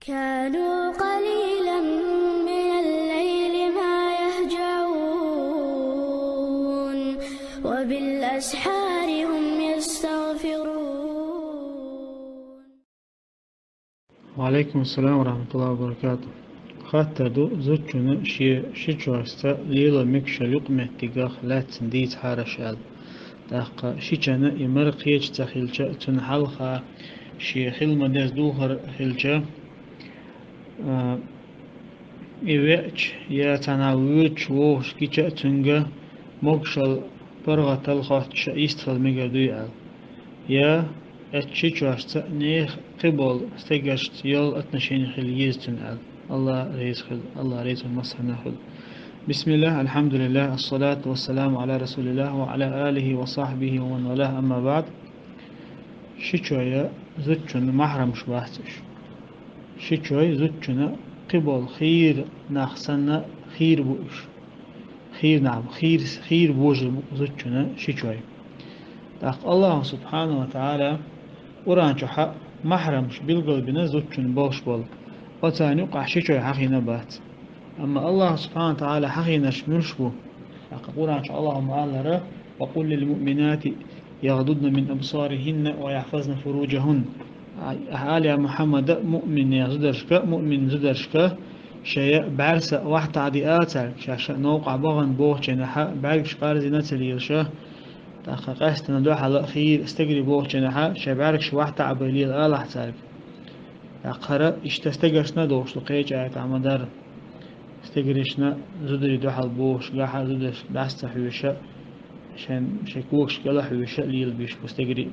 كانوا قليلا من الليل ما يهجعون وبالأسحار هم يستغفرون. وعليكم السلام ورحمة الله وبركاته. خاطر دو زوجنا شيء ليلا مكشل يقمه تجاه لا تنديت حارشال داق شيءنا يمرق يج تخيلشة تنحلها شيء خل مدرس دوهر خيلشة إيوش يا تناويش ووش كيشة تنجا مكشل برغة الخاتش يستخدم مجدويال يا اتشيشواشت نيخ قبل استجشت يل اتنشين خليز تنال الله ريزخل الله ريزخل مسحنا خل. بسم الله الحمد لله الصلاة والسلام على رسول الله وعلى آله وصحبه ومن والاه. أما بعد شيشويا زوجنا محرم شباهتش شيشوي زوجنا قبل خير ناخسنا خير بوش خير نعم خير بوج زوجنا شيشوي داق الله سبحانه وتعالى ورانشو حق محرمش بالقلبنا زوجن بوش بول وتاني وقع شيشوي حقينا بات. أما الله سبحانه وتعالى حقينا شمرش بو قرانش اللهم آلره وقل للمؤمنات يغضضن من أبصارهن ويحفظن فروجهن. آل يا محمد مؤمن يا زدرشك مؤمن زدرشك شيء بعرس واحد عدياتك شاش نوقع بغن بوه جنحا بعرش قارزي نتليلشه قاستنا دوح على خير استجري بوه جنحا شباركش واحد عباليل آله تارك قرأ اشتستجرشنا دوش لقيج آيات عمدار استجريشنا زدري دوح البوش قاحا زدرش داست حوشة عشان شكوكش كلا حوشة ليل بيش بستجري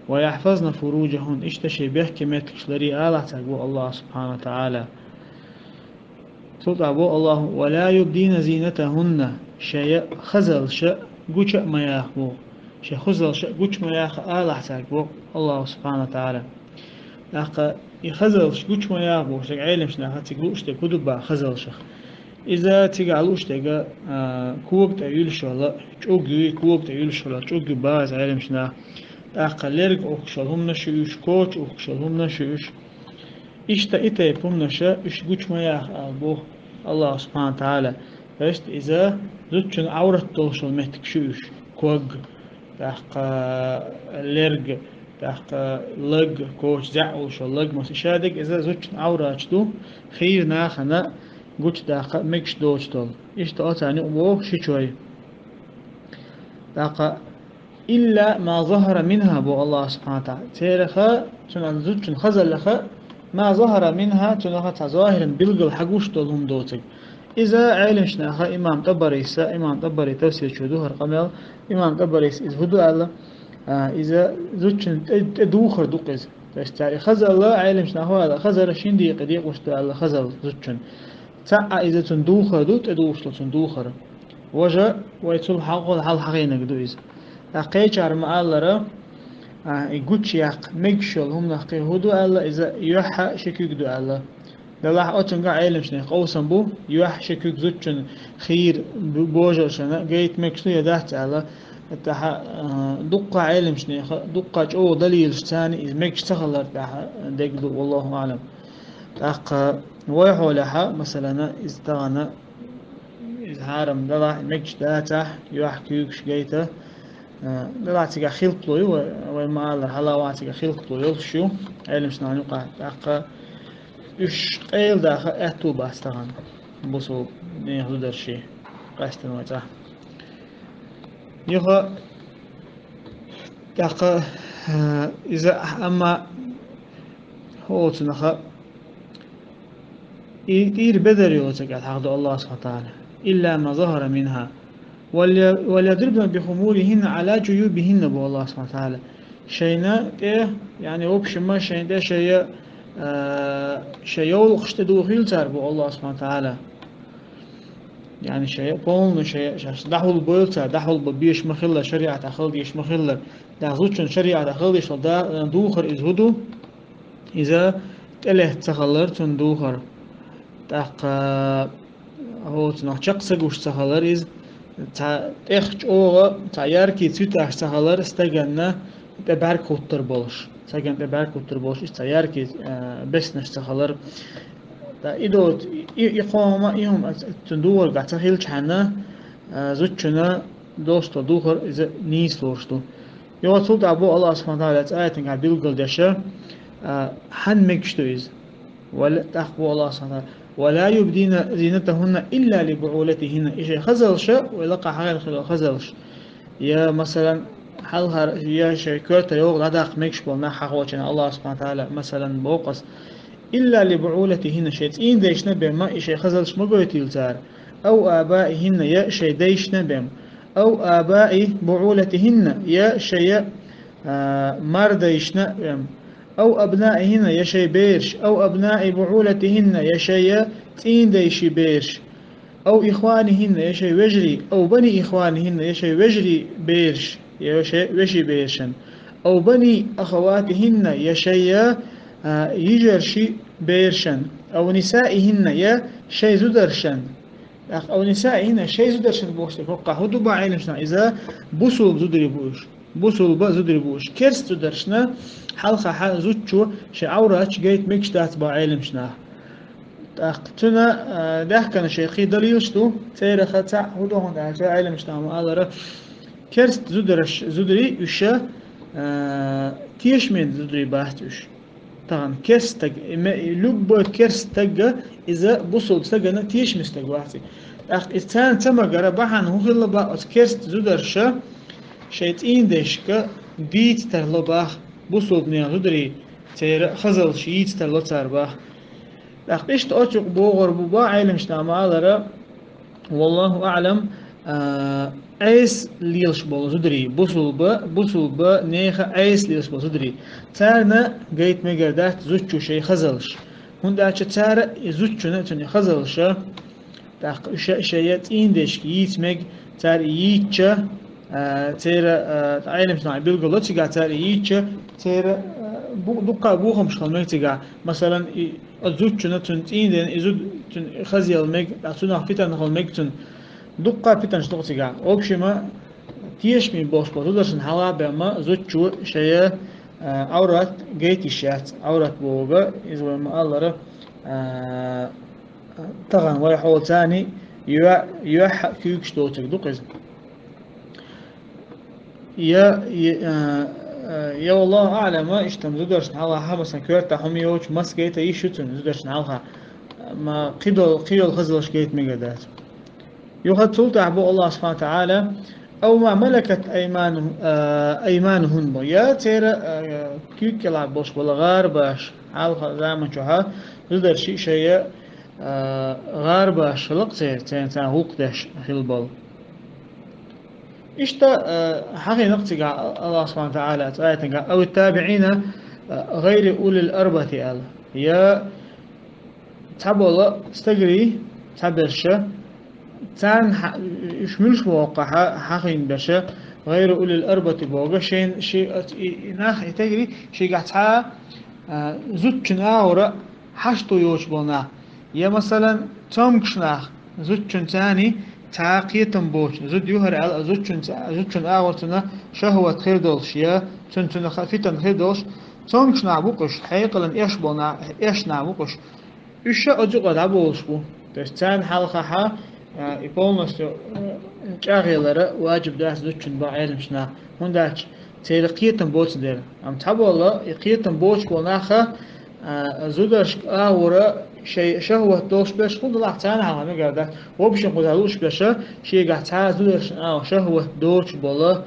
ويحفظنا فروجهن اشتشي به كمتكش لري آله تارك الله سبحانه وتعالى تطع بو الله ولا يبدين زينتهن شيء خزل شيء قوش ما ياخبو شيء خزل شيء قوش ما ياخ آله تارك بو الله سبحانه وتعالى لقى يخزل شيء قوش ما ياخبو شيء علم شنا هتقولش تكذب خزل شيء إذا تقالوش تجا كوب تعيل شلا تجوجي كوب تعيل شلا تجوجي باز علم شنا لقى لرق أخشلهم نشوش كوش أخشلهم نشوش إشتا إتا يفهم نشا إش قوش ما ياخ أبو الله سبحانه وتعالى فاشت إذا زوجن عورة توصل مهتك شوش كوغ تحقى لرق تحقى لق كوش زعو شو لق مس إشادك إذا زوجن عورة أشتو خير ناخنا قوش تحقى مكش دوش تول إشتا أتاني أبو شوي تحقى إلا ما ظهر منها بو الله سبحانه وتعالى تيرخا تنان زوجن خزل لخا ما ظهر منها تنخت ظاهرا بلغل حقوش تولهم دوتك. إذا علمشنا خا إمام طبري تفسير شو ظهر قمل إمام طبري إذ هدو الله إذا زوجن دوخر دوقز تشتري خزل الله علمشنا هو هذا خزر شندي قديق وشتو الله خزل زوجن تاع إذا تندوخر دوت أدوش تندوخر وجا ويتصل حقول حال حقينك دو إذا أقيتشار مع الله يقولش ياق مكشل هم نحكي هدو الله إذا يوحى شكوك دو الله دلاح أتنقع علم شنو قوسم بو يوحى شكوك زوجن خير بوجر شنا جيت مكشل يدهت الله تح دقة علم شنو دقة أو دليل ثاني إذا مكش تخلر تح دقدو والله أعلم تح ويحولها مثلا إذا تغنى إذا هارم دلاح مكش داته يوحى كيوكش جيته دلعتك خلق لوي وما الله حلاواتك خلق لوي شو علم شنو نقع أقا إيش قيل داخل أتو باستغن بصو نيهدو درشي قاستن وجه يخا أقا إذا أما هو تنخا يطير بدر يوتك حق الله سبحانه وتعالى إلا ما ظهر منها وليضربن بخمورهن على جيوبهن بو الله سبحانه وتعالى شينا يعني وبش ما شين ده شيء يولقشت دوخيل تار بو الله سبحانه وتعالى يعني شيء بون شيء دحول بولتر دحول ببيش مخلة شريعة أخلد يش مخلة دحزوجن شريعة أخلد يش دوخر إزهدو إذا تله تخلر تندوخر تق هو تنحشق سجوش تخلر إز تا إخش أوغا تا ياركي تيتاش تخلر استجنّا beber kuttur boluş. Sagen beber kuttur boluş istayar ki bes nefsahalar da idot iqama ihum tundur gata hil chana zutchuna dosto duhur iz nis lorstu. Yoğatul da bu Allah subhanahu wa ta'ala ayetin ga bilgil deşe han mekştüiz. ولا تقوى الله سبحانه ولا يبدين زينتهن إلا لبعولتهن إيش خزلش ويلقى حاجة خزلش يا مثلا حلها يا شركات يوغ لداق مكش بولنا حقوتنا الله سبحانه وتعالى مثلا بوقس إلا لبعولتهن شيء إن ديشنا بما إيش خزلش مقويتيل تار أو آبائهن يا شيء ديشنا بم أو آباء بعولتهن يا شيء مرديشنا بم أو أبنائهن يشي بيرش أو أبناء بعولتهن يشي تين ديشي بيرش أو إخوانهن يشي وجري أو بني إخوانهن يشي وجري بيرش يشي وجري بيرشن أو بني أخواتهن يشي يجرشي بيرشن أو نسائهن يشي زدرشن أو نسائهن شي زدرشن بوشت فوق هدو بعيلمشنا إذا بوصل زدري بوش بوصل زدري بوش كرس زدرشنا حلقة زوجو شعورة جيت مكشتات بعيلمشنا تنا ده كان شيخي دليلشتو تيرا خطا هدوهن ده علمشنا ما أدرى كرس زدري وشا تيش من زدري باهتوش طبعا كرس تج لب كرس تج إذا بوصل تجنا تيش مستج واحد إنسان تما جرى بحن هو اللي بقى كرس زدرشة شيء دشك ديت ترلباخ بوصل بنيا زدري تير خزل شيء ترلتار باخ إيش تأجق بوغر بوبا علمشنا ما أدرى والله أعلم أيس ليلش بول زدري بوصل با نيخ أيس ليلش بول زدري تارنا جيت مجردات زوجو شيء خزلش هندا تار زوجو نتوني خزلش تاق شيء إندش يت مج تار يتشا تير علمشنا بيلقلتش قا تار يتشا تير دقة بوهم شخل مكتجا مثلا الزوج نتون تين دين إزود تون خزيال مك أتون أخبيتان خل مك تون دقة بيتان شلون تجا أوبشما تيش من باش بودرشن حلا بما زوج شيء عورات جيت الشات عورات بوجا إذا ما الله طبعا ويحول ثاني يح كيوكش دوتك دقيز يا والله أعلم إشتم زدرش نحلها حبسا كورتا هم يوش مس جيتا يشوتون زدرش نحلها ما قيل خزلش جيت مجدات يوخد سلطة عبو الله سبحانه وتعالى أو ما ملكت أيمانهن يا تيرا كيك يلعب بوش ولا غار باش حلها زعما شوها زدرش شيء غار باش لق تين هوق داش خلبال إشتا حقي نقطة الله سبحانه وتعالى أو التابعين غير أولي الأربعة آل يا تابو الله استجري تابرشة تان يشملش موقع حقي بشة غير أولي الأربعة بوجا شيء ناخ يتجري شيء قطعة زوجنا أورا حشتو يوش بنا يا مثلا تمكشناخ زوجن ثاني تعقيتم بوش زود يهر على زوجن أورتنا شهوة خير دولش يا تنتنا خفيتن خير دولش تمكش نعبوكش حقيقة إيش بنا إيش نعبوكش إيش أجوك دعبولش بو تستان حلقة ح يقولناش كأغيلرة واجب داس زوجن بعلمشنا هنداش تيرقيتم بوش دير أم تحب الله يقيتم بوش بناخه زودش أورا شيء شهوة دوش بش خود الله تعالى على مجرد وبش قدالوش بشه شيء قاعد تعالى زودش شهوة دوش بالله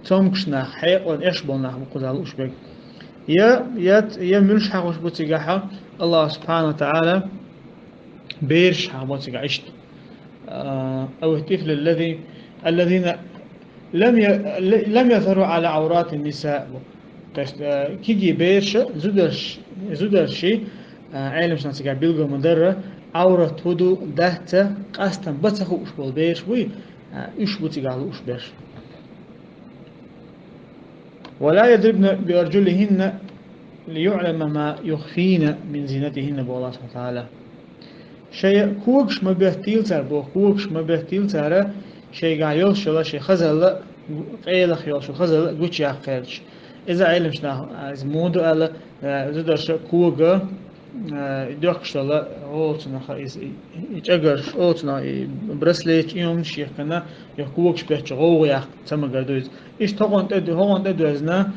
تمكشنا حيق وإيش بالله قدالوش بك يا ملش حقوش بتجاحه الله سبحانه وتعالى بيرش حقوش عشت أو الطفل الذين لم يظهروا على عورات النساء كيجي بيرش زودرشي علم شنو تقع بيلقى مدرة عورة هدو دهتا قاستن بتخو إيش بالبيرش وي إيش بتقعلو إيش بيرش ولا يضربن بأرجلهن ليعلم ما يخفين من زينتهن بالله سبحانه وتعالى شيء كوكش ما بيهتيل تر بو كوكش ما بيهتيل تر شيء قايل شلا شيء خزل قيل خيال شو خزل قوش يا قيلش إذا علمش نه از مودو على زدرش كوجا دوكشلا أوتنا خايز يجعر أوتنا برسليت يوم شيء كنا يكوكش بيتش غو يا تما قدوز إيش هون تدو أزنا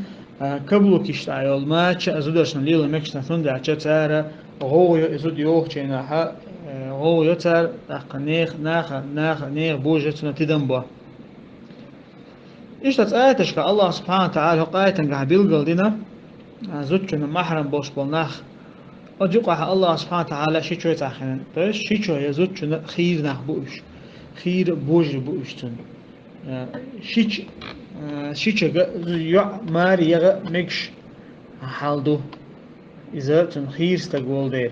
قبلو كيش تعيول ما تش زدرش نليل مكش نثون ده تشارة غو يزود يوه تشينا ها غو يتر أقنيخ ناخ نيخ بوجتنا تدنبه إيش تتآتش الله سبحانه وتعالى قايتن قابل قلدنا زوجنا محرم بوش بالناخ أجوقها الله سبحانه وتعالى شيء تاخن بس شيء يزوجنا خير نخ بوش خير بوج بوشتن شيء يع ماري يغ مكش حالدو إذا تن خير استقبل دير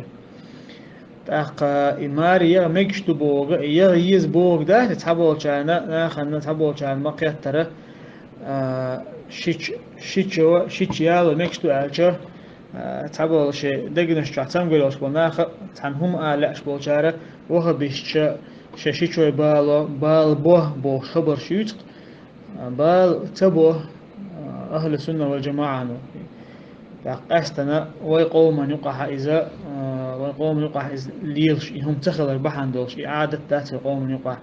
تاق ماري يغ مكش تبوغ يغ يز بوغ ده تحبول شانا ناخن تحبول شان ما قيتره شيء يالو مكش تو ألشة تابل شيء دقنش تعتم قلوش بناخ تنهم آلش بالجارة وها بيش شيء شوي بال بو خبر شيت بال تبو أهل السنة والجماعة نو قاستنا ويقوم يقع إذا ويقوم يقع إذا ليلش هم تخلر بحن دوش إعادة ذات يقوم يقع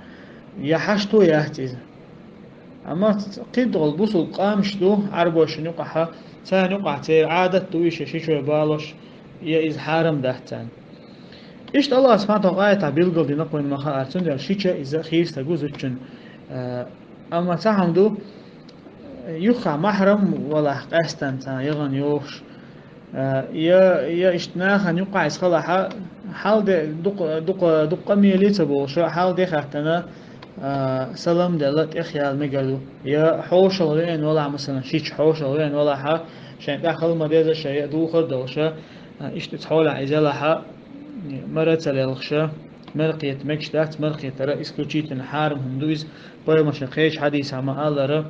يحشتو يهتز أما قد غلبوسو قامش دو عربوش يقع ثان يقع تير عادة تويش شيء بالوش يا إزحارم دهتان إيش الله سبحانه وتعالى تعبير قل دي نقوي من خاطر ده شيء إذا خير تجوز وتشن أما تهم دو يخا محرم ولا قاستن تا يغن يوش يا اشتناخ أن يقع إسخلاها حال دق ميلي تبوش حال دي خاتنا سلام دلت إخيال مقالو يا حوش الوين ولا مثلا شيء حوش الوين ولا ح عشان داخل مديزة شيء دوخر دوشة إيش تتحول عزلها مرة تلالخشة مرقية مكشتات مرقية ترى إسكوتشيت نحارم هندوز باي مشاقيش حديث عما آلرا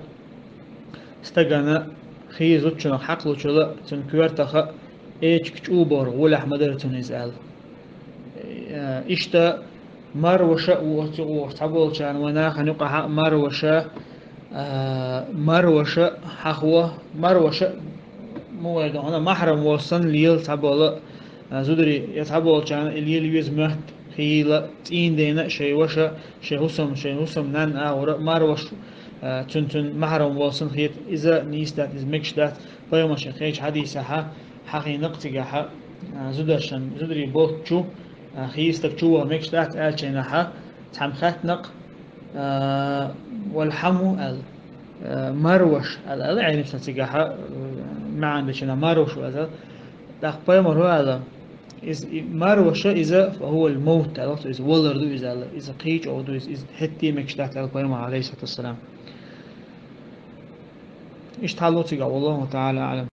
استقنا خيز وتشنا حقلو شلا تنكوارتخا إيش كتوبر ولا مدر تنزال إشتا مروشة وتعبول كان وناخ نقع مروشة حخوة مروشة مو أنا محرم وصل ليل تعبول زودري يتعبول كان الليل يزمت خيلة تين دينا شيء هسم نان أو مروش تن محرم وصل خيط إذا نيستات إذا مكشتات فيوم شيخ حديثها حقي نقطعها زودري بوت شو خيستك شو مكشتات ألشينها تحم خاتنق والحمو مروش يعني نفتتقها ما عندنا مروش وهذا تقبل مرة هذا مروش إذا فهو الموت عرفت إذا ولر دو إذا قيج أو دو إذا حتى مكشتات القيام عليه الصلاة والسلام إيش تعلو تقع والله تعالى أعلم.